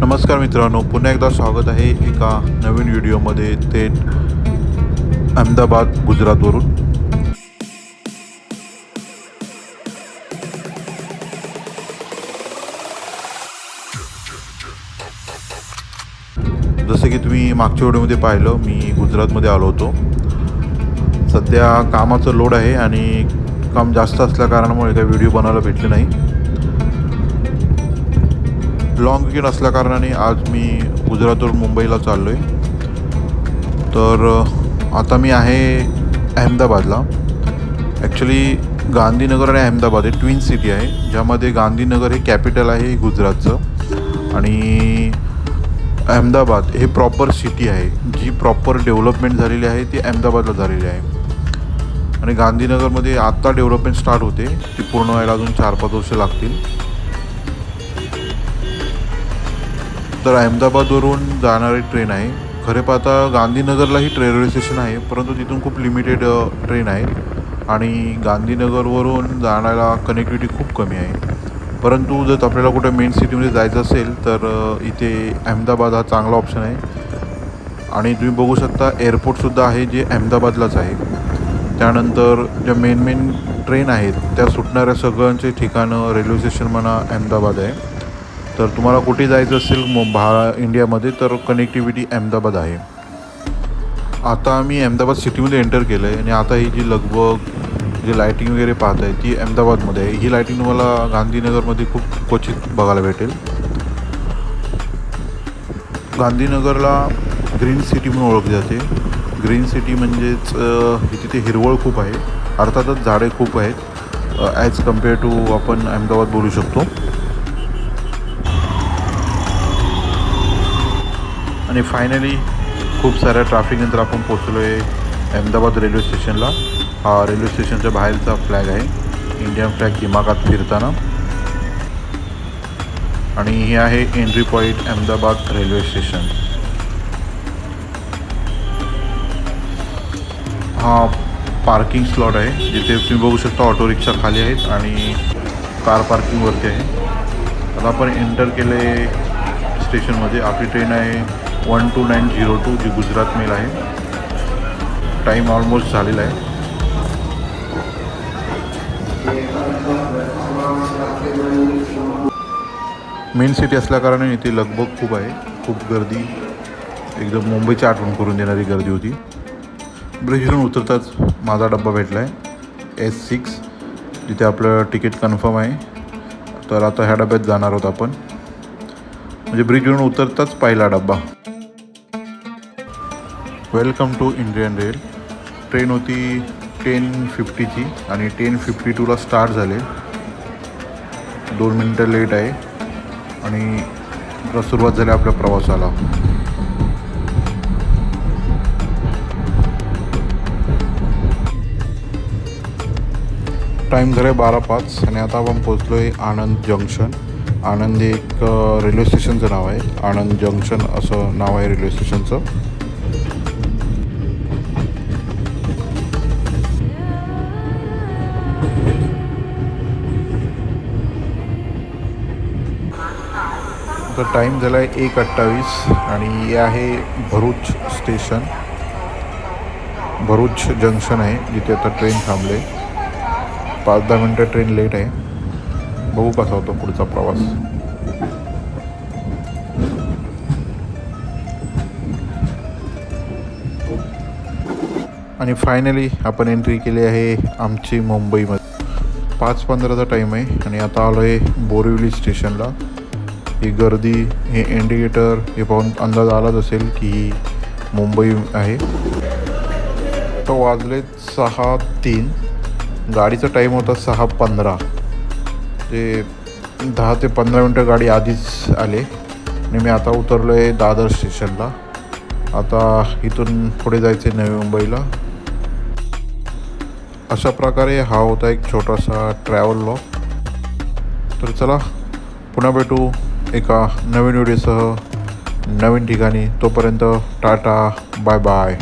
नमस्कार मित्रांनो, पुन्हा एकदा स्वागत आहे एका नवीन व्हिडिओमध्ये थेट अहमदाबाद गुजरातवरून. जसे की तुम्ही मागच्या व्हिडिओमध्ये पाहिलं, मी गुजरातमध्ये आलो होतो. सध्या कामाचं लोड आहे आणि काम जास्त असल्या कारणामुळे काही व्हिडिओ बनवायला भेटले नाही. लॉंग वीकेंड असल्या कारणाने आज मी गुजरातवरून मुंबईला चाललो आहे. तर आता मी आहे अहमदाबादला. ॲक्च्युली गांधीनगर आणि अहमदाबाद हे ट्विन सिटी आहे, ज्यामध्ये गांधीनगर हे कॅपिटल आहे गुजरातचं आणि अहमदाबाद हे प्रॉपर सिटी आहे, जी प्रॉपर डेव्हलपमेंट झालेली आहे ती अहमदाबादला झालेली आहे. आणि गांधीनगरमध्ये आत्ता डेव्हलपमेंट स्टार्ट होते, ती पूर्ण व्हायला अजून 4-5 वर्ष लागतील. तर अहमदाबादवरून जाणारी ट्रेन आहे. खरे पाहता गांधीनगरलाही रेल्वे स्टेशन आहे, परंतु तिथून खूप लिमिटेड ट्रेन आहे आणि गांधीनगरवरून जाण्याला कनेक्टिव्हिटी खूप कमी आहे. परंतु जर आपल्याला कुठे मेन सिटीमध्ये जायचं असेल तर इथे अहमदाबाद हा चांगला ऑप्शन आहे. आणि तुम्ही बघू शकता एअरपोर्टसुद्धा आहे, जे अहमदाबादलाच आहे. त्यानंतर ज्या मेन ट्रेन आहेत त्या सुटणाऱ्या सगळ्यांचे ठिकाणं रेल्वे स्टेशन म्हणा अहमदाबाद आहे. तर तुम्हाला कुठे जायचं असेल इंडियामध्ये तर कनेक्टिव्हिटी अहमदाबाद आहे. आता आम्ही अहमदाबाद सिटीमध्ये एंटर केलं आहे आणि आता ही जी लगबग जी लाईटिंग वगैरे पाहत आहे ती अहमदाबादमध्ये आहे. ही लाईटिंग तुम्हाला गांधीनगरमध्ये खूप क्वचित बघायला भेटेल. गांधीनगरला ग्रीन सिटी म्हणून ओळखली जाते. ग्रीन सिटी म्हणजेच तिथे हिरवळ खूप आहे, अर्थातच झाडे खूप आहेत ॲज कम्पेअर टू आपण अहमदाबाद बोलू शकतो. आणि फायनली खूप साऱ्या ट्रॅफिकनंतर आपण पोचलो आहे अहमदाबाद रेल्वे स्टेशनला. हा रेल्वे स्टेशनच्या बाहेरचा फ्लॅग आहे, इंडियन फ्लॅग दिमागात फिरताना. आणि हे आहे entry point Ahmedabad railway station. हा पार्किंग स्लॉट आहे, जिथे तुम्ही बघू शकता ऑटो रिक्षा खाली आहेत आणि कार पार्किंगवरती आहे. आता आपण एंटर केले स्टेशनमध्ये. आपली ट्रेन आहे 12902 जी गुजरात मेल आहे. टाईम ऑलमोस्ट झालेला आहे. मेन सिटी असल्याकारणाने इथे लगबग खूप आहे, खूप गर्दी, एकदम मुंबईची आठवण करून देणारी गर्दी होती. ब्रिजवरून उतरताच माझा डब्बा भेटला आहे S6, जिथे आपलं तिकीट कन्फर्म आहे. तर आता ह्या डब्यात जाणार आहोत आपण, म्हणजे ब्रिजवरून उतरताच पहिला डब्बा. Welcome to Indian rail. Train होती 10:50ची आणि 10:52ला स्टार्ट झाले. 2 मिनटं लेट आहे आणि सुरुवात झाली आपल्या प्रवासाला. टाईम झाला 12:05 आणि आता आपण पोचलो आहे आनंद जंक्शन. आनंद हे एक रेल्वे स्टेशनचं नाव आहे, आनंद जंक्शन असं नाव आहे रेल्वे स्टेशनचं. तर टाईम झाला आहे 1:28 आणि हे आहे भरूच स्टेशन. भरूच जंक्शन आहे, जिथे आता ट्रेन थांबले. 5-10 मिनटं ट्रेन लेट आहे. बघू कसा होतो पुढचा प्रवास. आणि फायनली आपण एंट्री केली आहे आमची मुंबईमध्ये. 5:15चा टाईम आहे आणि आता आलो आहे बोरिवली स्टेशनला. ही गर्दी, हे इंडिकेटर हे पाहून अंदाज आलाच असेल की ही मुंबई आहे. तर वाजले 6:03. गाडीचा टाईम होता 6:15. ते 10 ते 15 मिनटं गाडी आधीच आले आणि मी आता उतरलो आहे दादर स्टेशनला. आता इथून पुढे जायचं आहे नवी मुंबईला. अशा प्रकारे हा होता एक छोटासा ट्रॅव्हल व्लॉग. तर चला पुन्हा भेटू एका नवीन व्हिडिओसह नवीन ठिकाणी. तोपर्यंत टाटा, बाय बाय.